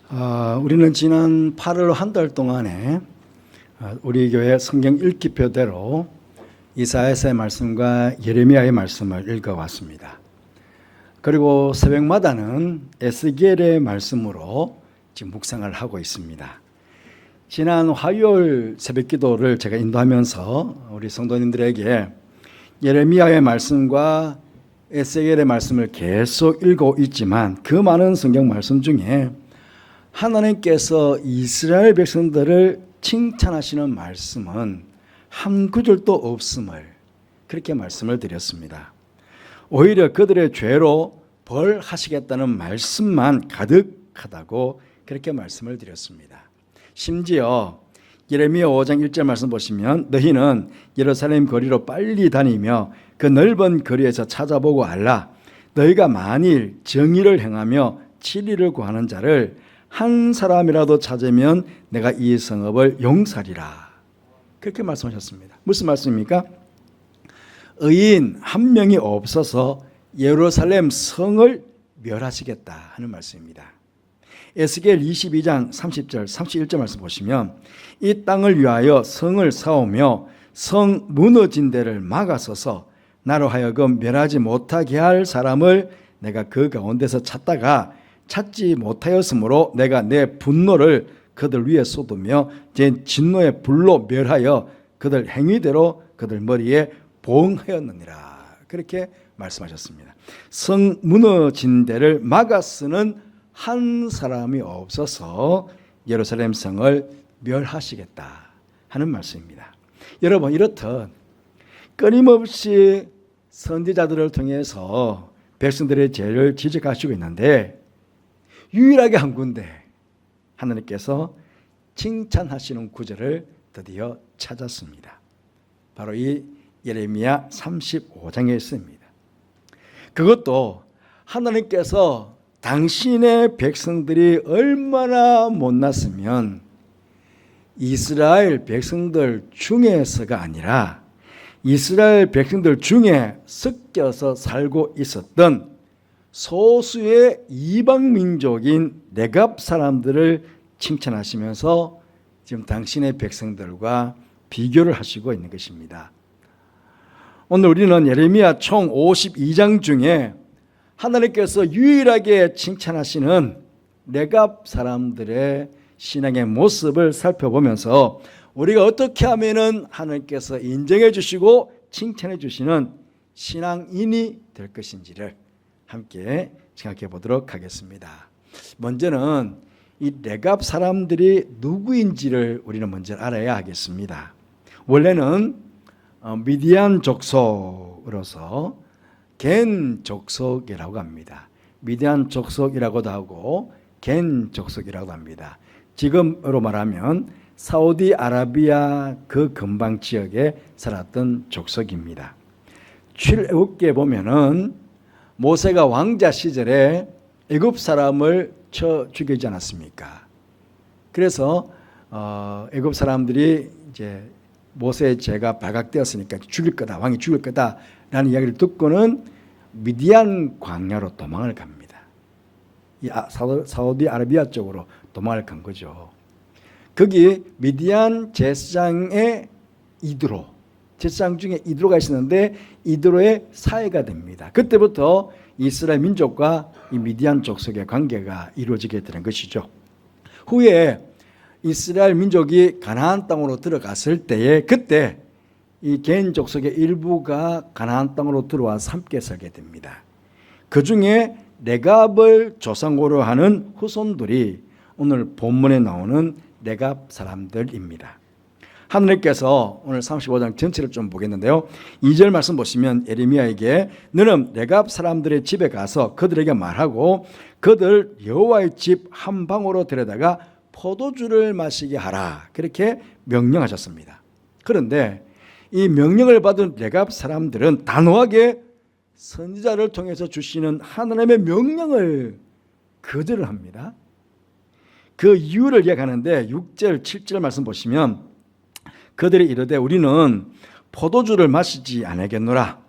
우리는 지난 8월 한 달 동안에 우리 교회 성경 읽기표대로 이사야서의 말씀과 예레미야의 말씀을 읽어왔습니다. 그리고 새벽마다는 에스겔의 말씀으로 지금 묵상을 하고 있습니다. 지난 화요일 새벽기도를 제가 인도하면서 우리 성도님들에게 예레미야의 말씀과 에스겔의 말씀을 계속 읽고 있지만 그 많은 성경 말씀 중에 하나님께서 이스라엘 백성들을 칭찬하시는 말씀은 한 구절도 없음을 그렇게 말씀을 드렸습니다. 오히려 그들의 죄로 벌하시겠다는 말씀만 가득하다고 그렇게 말씀을 드렸습니다. 심지어 예레미야 5장 1절 말씀 보시면 너희는 예루살렘 거리로 빨리 다니며 그 넓은 거리에서 찾아보고 알라. 너희가 만일 정의를 행하며 진리를 구하는 자를 한 사람이라도 찾으면 내가 이 성읍을 용서하리라. 그렇게 말씀하셨습니다. 무슨 말씀입니까? 의인 한 명이 없어서 예루살렘 성을 멸하시겠다 하는 말씀입니다. 에스겔 22장 30절 31절 말씀 보시면 이 땅을 위하여 성을 쌓으며 성 무너진 데를 막아서서 나로 하여금 멸하지 못하게 할 사람을 내가 그 가운데서 찾다가 찾지 못하였으므로 내가 내 분노를 그들 위에 쏟으며 제 진노의 불로 멸하여 그들 행위대로 그들 머리에 봉하였느니라. 그렇게 말씀하셨습니다. 성 무너진 데를 막아 쓰는 한 사람이 없어서 예루살렘 성을 멸하시겠다 하는 말씀입니다. 여러분, 이렇듯 끊임없이 선지자들을 통해서 백성들의 죄를 지적하시고 있는데 유일하게 한 군데 하나님께서 칭찬하시는 구절을 드디어 찾았습니다. 바로 이 예레미야 35장에 있습니다. 그것도 하나님께서 당신의 백성들이 얼마나 못났으면 이스라엘 백성들 중에서가 아니라 이스라엘 백성들 중에 섞여서 살고 있었던 소수의 이방 민족인 네갑 사람들을 칭찬하시면서 지금 당신의 백성들과 비교를 하시고 있는 것입니다. 오늘 우리는 예레미야 총 52장 중에 하나님께서 유일하게 칭찬하시는 네갑 사람들의 신앙의 모습을 살펴보면서 우리가 어떻게 하면은 하나님께서 인정해 주시고 칭찬해 주시는 신앙인이 될 것인지를 함께 생각해 보도록 하겠습니다. 먼저는 이 네갑 사람들이 누구인지를 우리는 먼저 알아야 하겠습니다. 원래는 미디안 족속으로서 겐 족속이라고 합니다. 미디안 족속이라고도 하고 겐 족속이라고 합니다. 지금으로 말하면 사우디아라비아 그 근방 지역에 살았던 족속입니다. 출애굽기에 보면은 모세가 왕자 시절에 애굽 사람을 쳐 죽이지 않았습니까? 그래서 애굽 사람들이 이제 모세의 죄가 발각되었으니까 죽일 거다, 왕이 죽일 거다라는 이야기를 듣고는 미디안 광야로 도망을 갑니다. 이 사우디아라비아 쪽으로 도망을 간 거죠. 거기 미디안 제사장의 이드로, 제사장 중에 이드로가 있었는데 이드로의 사해가 됩니다. 그때부터 이스라엘 민족과 이 미디안 족속의 관계가 이루어지게 되는 것이죠. 후에 이스라엘 민족이 가나안 땅으로 들어갔을 때에 그때 이 겐 족속의 일부가 가나안 땅으로 들어와서 함께 살게 됩니다. 그 중에 네갑을 조상으로 하는 후손들이 오늘 본문에 나오는 네갑 사람들입니다. 하나님께서 오늘 35장 전체를 좀 보겠는데요. 2절 말씀 보시면 예레미야에게 너는 네갑 사람들의 집에 가서 그들에게 말하고 그들 여호와의 집 한 방으로 데려다가 포도주를 마시게 하라. 그렇게 명령하셨습니다. 그런데 이 명령을 받은 네갑 사람들은 단호하게 선지자를 통해서 주시는 하나님의 명령을 거절을 합니다. 그 이유를 이야기하는데 6절 7절 말씀 보시면 그들이 이르되 우리는 포도주를 마시지 않겠노라.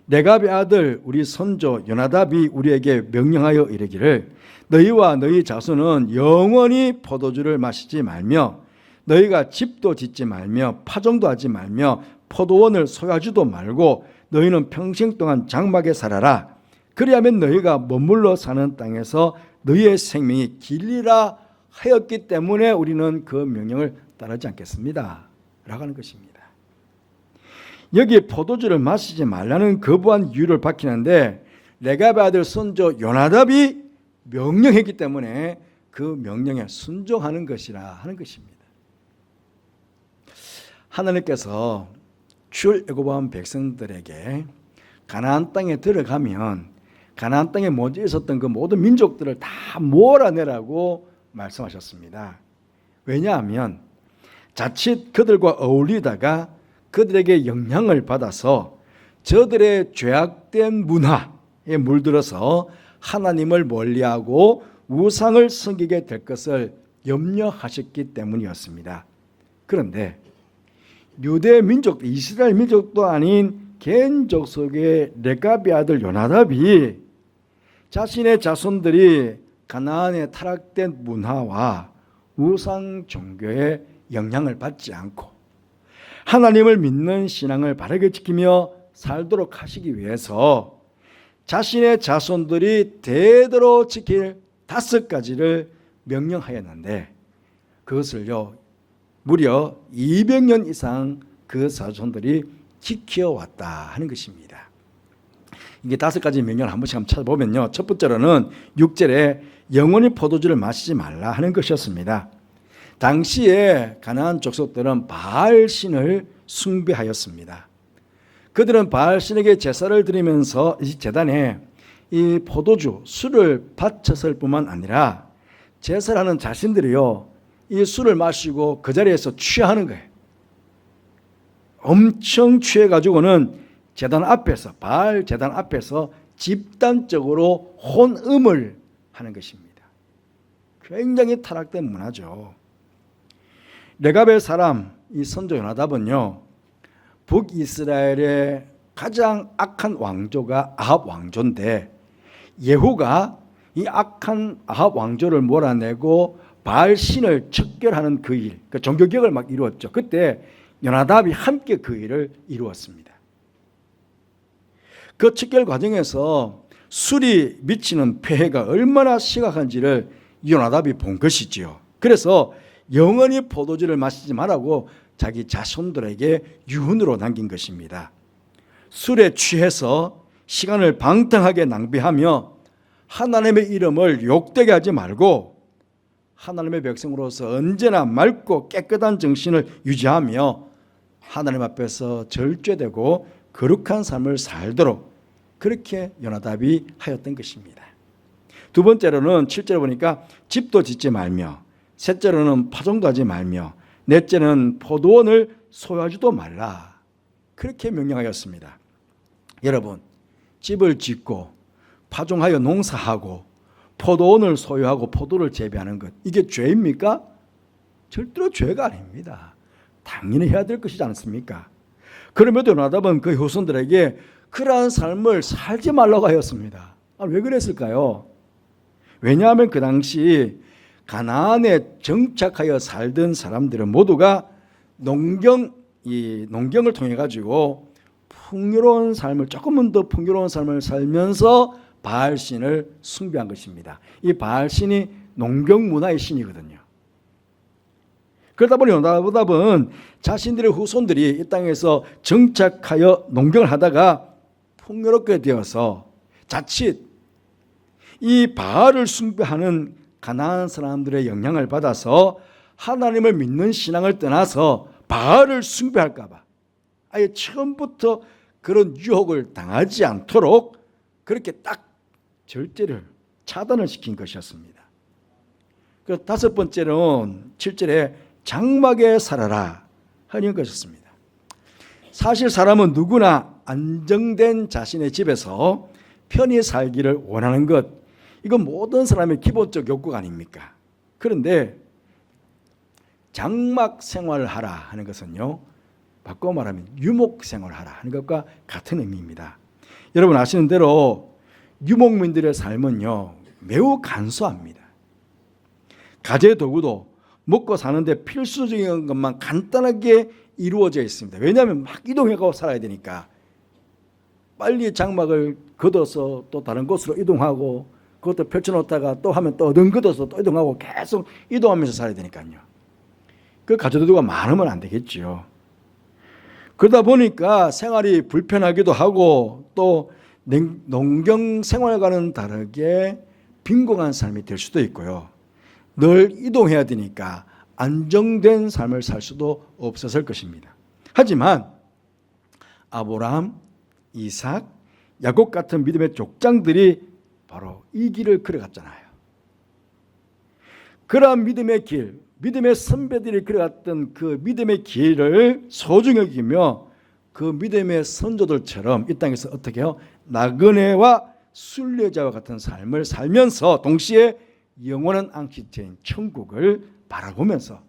레갑의 아들 우리 선조 요나답이 우리에게 명령하여 이르기를 너희와 너희 자손은 영원히 포도주를 마시지 말며 너희가 집도 짓지 말며 파종도 하지 말며 포도원을 소유하지도 말고 너희는 평생 동안 장막에 살아라. 그리하면 너희가 머물러 사는 땅에서 너희의 생명이 길리라 하였기 때문에 우리는 그 명령을 따르지 않겠습니다 라고 하는 것입니다. 여기에 포도주를 마시지 말라는 거부한 이유를 밝히는데 레갑의 아들 선조 요나답이 명령했기 때문에 그 명령에 순종하는 것이라 하는 것입니다. 하나님께서 출애굽한 백성들에게 가나안 땅에 들어가면 가나안 땅에 먼저 있었던 그 모든 민족들을 다 몰아내라고 말씀하셨습니다. 왜냐하면 자칫 그들과 어울리다가 그들에게 영향을 받아서 저들의 죄악된 문화에 물들어서 하나님을 멀리하고 우상을 섬기게 될 것을 염려하셨기 때문이었습니다. 그런데 유대 민족, 이스라엘 민족도 아닌 개인족 속의 레갑의 아들 요나답이 자신의 자손들이 가나안의 타락된 문화와 우상 종교에 영향을 받지 않고 하나님을 믿는 신앙을 바르게 지키며 살도록 하시기 위해서 자신의 자손들이 대대로 지킬 5가지를 명령하였는데 그것을요 무려 200년 이상 그 자손들이 지켜왔다 하는 것입니다. 이게 5가지 명령을 한 번씩 한번 찾아보면요, 첫 번째로는 6절에 영원히 포도주를 마시지 말라 하는 것이었습니다. 당시에 가나안 족속들은 바알 신을 숭배하였습니다. 그들은 바알 신에게 제사를 드리면서 이 제단에 이 포도주, 술을 바쳤을 뿐만 아니라 제사를 하는 자신들이요 이 술을 마시고 그 자리에서 취하는 거예요. 엄청 취해가지고는 제단 앞에서, 바알 제단 앞에서 집단적으로 혼음을 하는 것입니다. 굉장히 타락된 문화죠. 레갑의 사람 이 선조 요나답은요 북이스라엘의 가장 악한 왕조가 아합 왕조인데 예후가 이 악한 아합 왕조를 몰아내고 바알 신을 척결하는 그 일, 그 종교개혁을 막 이루었죠. 그때 요나답이 함께 그 일을 이루었습니다. 그 척결 과정에서 술이 미치는 폐해가 얼마나 심각한지를 요나답이 본 것이지요. 그래서 영원히 포도주를 마시지 말라고 자기 자손들에게 유언으로 남긴 것입니다. 술에 취해서 시간을 방탕하게 낭비하며 하나님의 이름을 욕되게 하지 말고 하나님의 백성으로서 언제나 맑고 깨끗한 정신을 유지하며 하나님 앞에서 절제되고 거룩한 삶을 살도록 그렇게 요나답이 하였던 것입니다. 두 번째로는 7절에 보니까 집도 짓지 말며, 셋째로는 파종도 하지 말며, 넷째는 포도원을 소유하지도 말라 그렇게 명령하였습니다. 여러분, 집을 짓고 파종하여 농사하고 포도원을 소유하고 포도를 재배하는 것, 이게 죄입니까? 절대로 죄가 아닙니다. 당연히 해야 될 것이지 않습니까? 그럼에도 요나답은 그 후손들에게 그러한 삶을 살지 말라고 하였습니다. 왜 그랬을까요? 왜냐하면 그 당시 가나안에 정착하여 살던 사람들은 모두가 농경을 통해 가지고 풍요로운 삶을, 조금은 더 풍요로운 삶을 살면서 바알 신을 숭배한 것입니다. 이 바알 신이 농경 문화의 신이거든요. 그러다 보니 요나답은 자신들의 후손들이 이 땅에서 정착하여 농경을 하다가 풍요롭게 되어서 자칫 이 바알을 숭배하는 가나안 사람들의 영향을 받아서 하나님을 믿는 신앙을 떠나서 바알을 숭배할까 봐 아예 처음부터 그런 유혹을 당하지 않도록 그렇게 딱 절제를 차단을 시킨 것이었습니다. 그리고 5번째는 7절에 장막에 살아라 하는 것이었습니다. 사실 사람은 누구나 안정된 자신의 집에서 편히 살기를 원하는 것, 이건 모든 사람의 기본적 욕구가 아닙니까? 그런데 장막 생활을 하라 하는 것은요, 바꿔 말하면 유목 생활을 하라 하는 것과 같은 의미입니다. 여러분 아시는 대로 유목민들의 삶은요 매우 간소합니다. 가재 도구도 먹고 사는데 필수적인 것만 간단하게 이루어져 있습니다. 왜냐하면 막 이동해가고 살아야 되니까 빨리 장막을 걷어서 또 다른 곳으로 이동하고 그것도 펼쳐놓다가 또 하면 또 걷어서 또 이동하고 계속 이동하면서 살아야 되니까요. 그 가재도구가 많으면 안 되겠죠. 그러다 보니까 생활이 불편하기도 하고 또 농경 생활과는 다르게 빈곤한 삶이 될 수도 있고요. 늘 이동해야 되니까 안정된 삶을 살 수도 없었을 것입니다. 하지만 아브라함, 이삭, 야곱 같은 믿음의 족장들이 바로 이 길을 걸어갔잖아요. 그러한 믿음의 길, 믿음의 선배들이 걸어갔던 그 믿음의 길을 소중히 여기며 그 믿음의 선조들처럼 이 땅에서 어떻게 해요? 나그네와 순례자와 같은 삶을 살면서 동시에 영원한 안식처인 천국을 바라보면서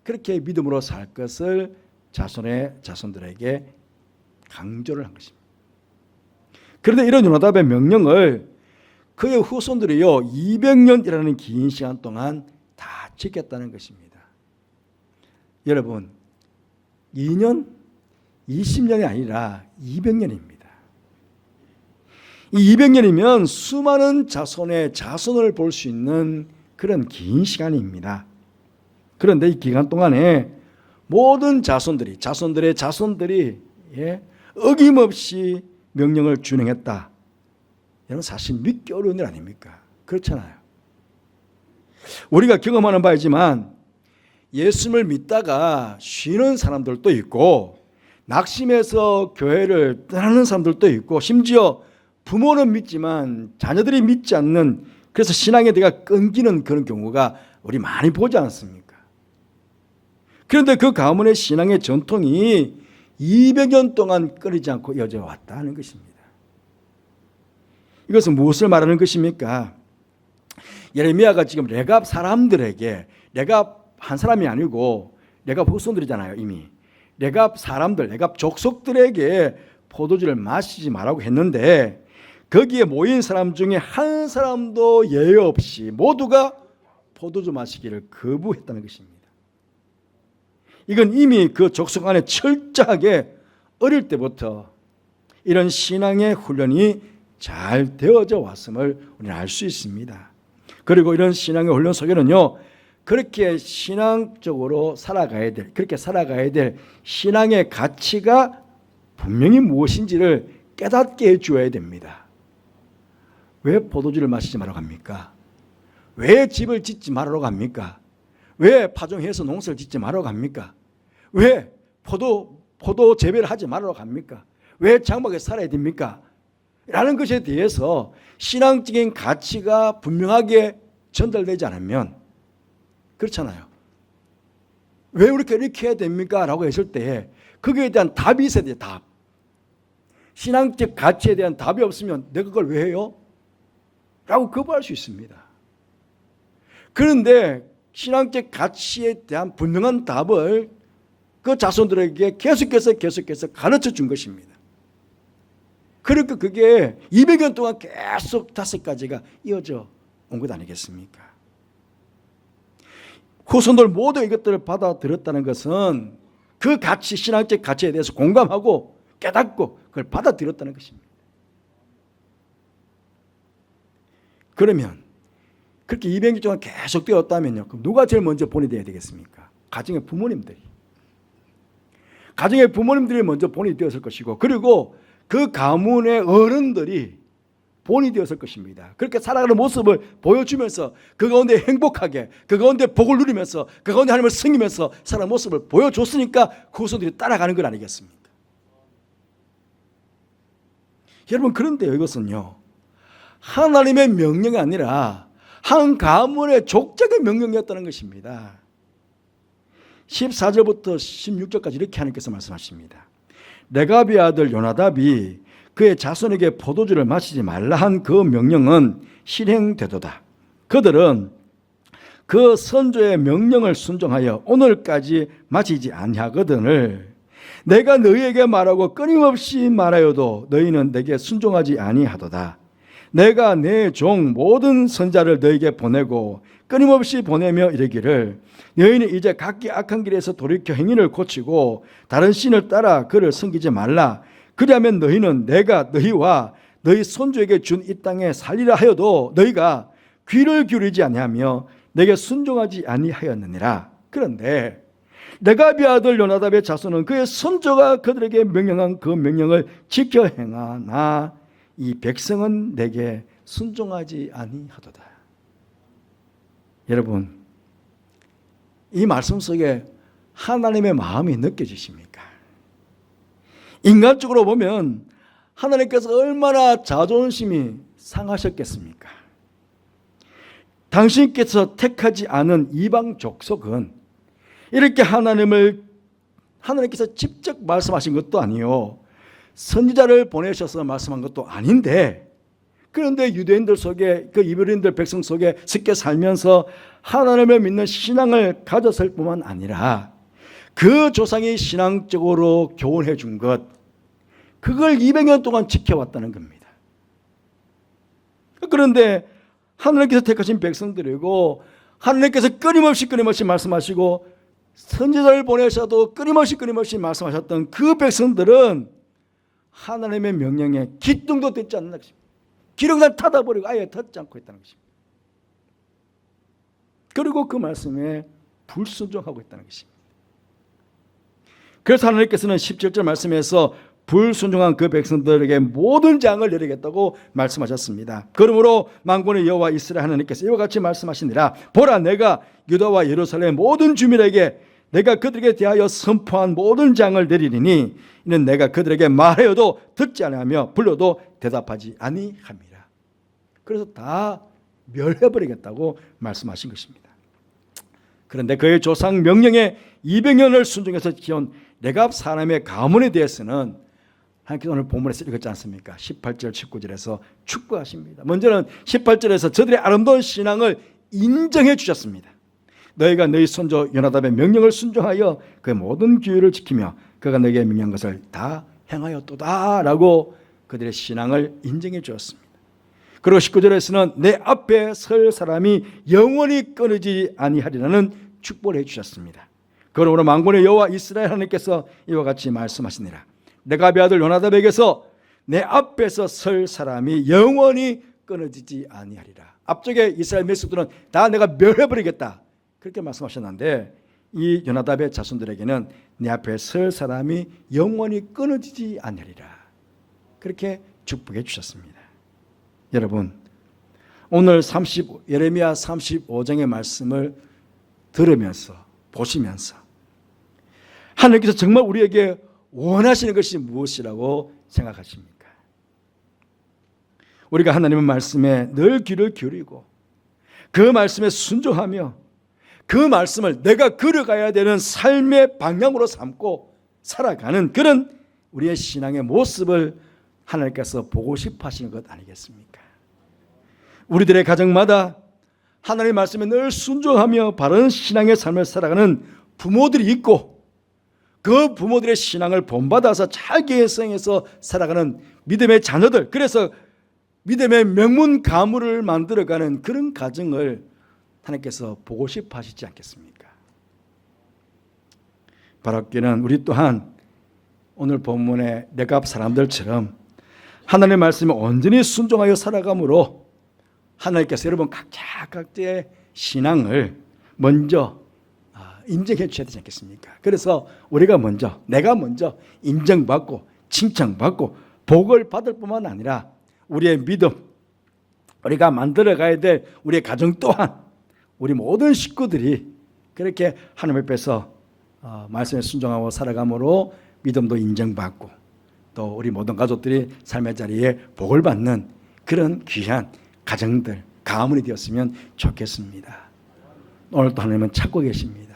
그렇게 믿음으로 살 것을 자손들에게 강조를 한 것입니다. 그런데 이런 요나답의 명령을 그의 후손들이요 200년이라는 긴 시간 동안 다 지켰다는 것입니다. 여러분 2년, 20년이 아니라 200년입니다. 이 200년이면 수많은 자손의 자손을 볼 수 있는 그런 긴 시간입니다. 그런데 이 기간 동안에 모든 자손들의 자손들이 어김없이 명령을 준행했다. 여러분 사실 믿기 어려운 일 아닙니까? 그렇잖아요. 우리가 경험하는 바이지만 예수님을 믿다가 쉬는 사람들도 있고 낙심해서 교회를 떠나는 사람들도 있고 심지어 부모는 믿지만 자녀들이 믿지 않는 그래서 신앙에 대가 끊기는 그런 경우가 우리 많이 보지 않습니까? 그런데 그 가문의 신앙의 전통이 200년 동안 끊이지 않고 이어져 왔다는 것입니다. 이것은 무엇을 말하는 것입니까? 예레미야가 지금 레갑 사람들에게 레갑 한 사람이 아니고 레갑 후손들이잖아요. 이미 레갑 사람들, 레갑 족속들에게 포도주를 마시지 말라고 했는데 거기에 모인 사람 중에 한 사람도 예외 없이 모두가 포도주 마시기를 거부했다는 것입니다. 이건 이미 그 족속 안에 철저하게 어릴 때부터 이런 신앙의 훈련이 잘 되어져 왔음을 우리는 알 수 있습니다. 그리고 이런 신앙의 훈련 속에는요 그렇게 신앙적으로 살아가야 될, 그렇게 살아가야 될 신앙의 가치가 분명히 무엇인지를 깨닫게 해줘야 됩니다. 왜 포도주를 마시지 말라고 합니까? 왜 집을 짓지 말라고 합니까? 왜 파종해서 농사를 짓지 말라고 합니까? 왜 포도 재배를 하지 말라고 합니까? 왜 장막에 살아야 됩니까? 라는 것에 대해서 신앙적인 가치가 분명하게 전달되지 않으면 그렇잖아요. 왜 이렇게 해야 됩니까? 라고 했을 때 거기에 대한 답이 있어야 돼요. 답. 신앙적 가치에 대한 답이 없으면 내가 그걸 왜 해요? 라고 거부할 수 있습니다. 그런데 신앙적 가치에 대한 분명한 답을 그 자손들에게 계속해서 가르쳐 준 것입니다. 그러니까 그게 200년 동안 계속 5가지가 이어져 온 것 아니겠습니까? 후손들 모두 이것들을 받아들였다는 것은 그 가치, 신앙적 가치에 대해서 공감하고 깨닫고 그걸 받아들였다는 것입니다. 그러면 그렇게 200년 동안 계속 되었다면요. 그럼 누가 제일 먼저 본이 되어야 되겠습니까? 가정의 부모님들이. 가정의 부모님들이 먼저 본이 되었을 것이고 그리고 그 가문의 어른들이 본이 되었을 것입니다. 그렇게 살아가는 모습을 보여주면서 그 가운데 행복하게 그 가운데 복을 누리면서 그 가운데 하나님을 섬기면서 살아가는 모습을 보여줬으니까 그 후손들이 따라가는 것 아니겠습니까? 여러분 그런데요 이것은요 하나님의 명령이 아니라 한 가문의 족적의 명령이었다는 것입니다. 14절부터 16절까지 이렇게 하나님께서 말씀하십니다. 레갑의 아들 요나답이 그의 자손에게 포도주를 마시지 말라 한 그 명령은 실행되도다. 그들은 그 선조의 명령을 순종하여 오늘까지 마시지 아니하거든을 내가 너희에게 말하고 끊임없이 말하여도 너희는 내게 순종하지 아니하도다. 내가 내 종 모든 선자를 너희에게 보내고 끊임없이 보내며 이르기를 너희는 이제 각기 악한 길에서 돌이켜 행위를 고치고 다른 신을 따라 그를 섬기지 말라. 그리하면 너희는 내가 너희와 너희 손주에게 준 이 땅에 살리라 하여도 너희가 귀를 기울이지 아니하며 내게 순종하지 아니하였느니라. 그런데 레가비의 아들 요나답의 자손은 그의 손주가 그들에게 명령한 그 명령을 지켜 행하나 이 백성은 내게 순종하지 아니하도다. 여러분, 이 말씀 속에 하나님의 마음이 느껴지십니까? 인간적으로 보면 하나님께서 얼마나 자존심이 상하셨겠습니까? 당신께서 택하지 않은 이방 족속은 이렇게 하나님께서 직접 말씀하신 것도 아니요, 선지자를 보내셔서 말씀한 것도 아닌데, 그런데 유대인들 속에, 그 이브리인들 백성 속에 섞여 살면서 하나님을 믿는 신앙을 가졌을 뿐만 아니라 그 조상이 신앙적으로 교훈해 준 것, 그걸 200년 동안 지켜왔다는 겁니다. 그런데 하나님께서 택하신 백성들이고 하나님께서 끊임없이 말씀하시고 선지자를 보내셔도 끊임없이 말씀하셨던 그 백성들은 하나님의 명령에 기둥도 듣지 않는 것입니다. 기름을 타다 버리고 아예 듣지 않고 있다는 것입니다. 그리고 그 말씀에 불순종하고 있다는 것입니다. 그래서 하나님께서는 17절 말씀에서 불순종한 그 백성들에게 모든 장을 내리겠다고 말씀하셨습니다. 그러므로 만군의 여호와 이스라엘 하나님께서 이와 같이 말씀하시니라. 보라, 내가 유다와 예루살렘 모든 주민에게 내가 그들에게 대하여 선포한 모든 장을 내리리니 이는 내가 그들에게 말하여도 듣지 아니하며 불러도 대답하지 아니함이라. 그래서 다 멸해버리겠다고 말씀하신 것입니다. 그런데 그의 조상 명령에 200년을 순종해서 지은 레갑 사람의 가문에 대해서는 하나님께서 오늘 본문에서 읽었지 않습니까? 18절 19절에서 축복하십니다. 먼저는 18절에서 저들의 아름다운 신앙을 인정해 주셨습니다. 너희가 너희 손주 요나답의 명령을 순종하여 그의 모든 규율을 지키며 그가 너희에게 명령한 것을 다 행하였도다 라고 그들의 신앙을 인정해 주었습니다. 그리고 19절에서는 내 앞에 설 사람이 영원히 끊이지 아니하리라는 축복을 해 주셨습니다. 그러므로 만군의 여호와 이스라엘 하나님께서 이와 같이 말씀하시니라. 레가비의 아들 요나답에게서 내 앞에서 설 사람이 영원히 끊어지지 아니하리라. 앞쪽에 이스라엘 백성들은 다 내가 멸해버리겠다 그렇게 말씀하셨는데 이 요나답의 자손들에게는 내 앞에 설 사람이 영원히 끊어지지 아니하리라 그렇게 축복해 주셨습니다. 여러분, 오늘 예레미야 35장의 말씀을 들으면서 보시면서 하나님께서 정말 우리에게 원하시는 것이 무엇이라고 생각하십니까? 우리가 하나님의 말씀에 늘 귀를 기울이고 그 말씀에 순종하며 그 말씀을 내가 걸어가야 되는 삶의 방향으로 삼고 살아가는 그런 우리의 신앙의 모습을 하나님께서 보고 싶어 하시는 것 아니겠습니까? 우리들의 가정마다 하나님의 말씀에 늘 순종하며 바른 신앙의 삶을 살아가는 부모들이 있고 그 부모들의 신앙을 본받아서 잘 계승해서 살아가는 믿음의 자녀들, 그래서 믿음의 명문 가문을 만들어가는 그런 가정을 하나님께서 보고 싶어 하시지 않겠습니까? 바랍기는 우리 또한 오늘 본문의 레갑 사람들처럼 하나님의 말씀에 온전히 순종하여 살아감으로 하나님께서 여러분 각자의 신앙을 먼저 인정해 주셔야 되지 않겠습니까? 그래서 내가 먼저 인정받고 칭찬받고 복을 받을 뿐만 아니라 우리의 믿음, 우리가 만들어가야 될 우리의 가정 또한 우리 모든 식구들이 그렇게 하나님 앞에서 말씀에 순종하고 살아감으로 믿음도 인정받고 또 우리 모든 가족들이 삶의 자리에 복을 받는 그런 귀한 가정들, 가문이 되었으면 좋겠습니다. 오늘도 하나님은 찾고 계십니다.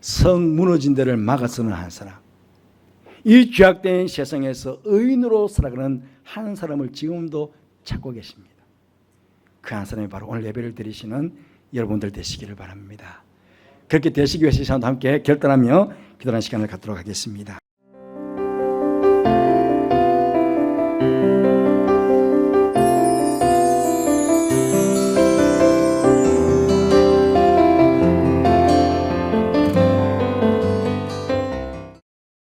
성 무너진 데를 막아서는 한 사람, 이 죄악된 세상에서 의인으로 살아가는 한 사람을 지금도 찾고 계십니다. 그 한 사람이 바로 오늘 예배를 드리시는 여러분들 되시기를 바랍니다. 그렇게 되시기 위해서 이 시간도 함께 결단하며 기도하는 시간을 갖도록 하겠습니다.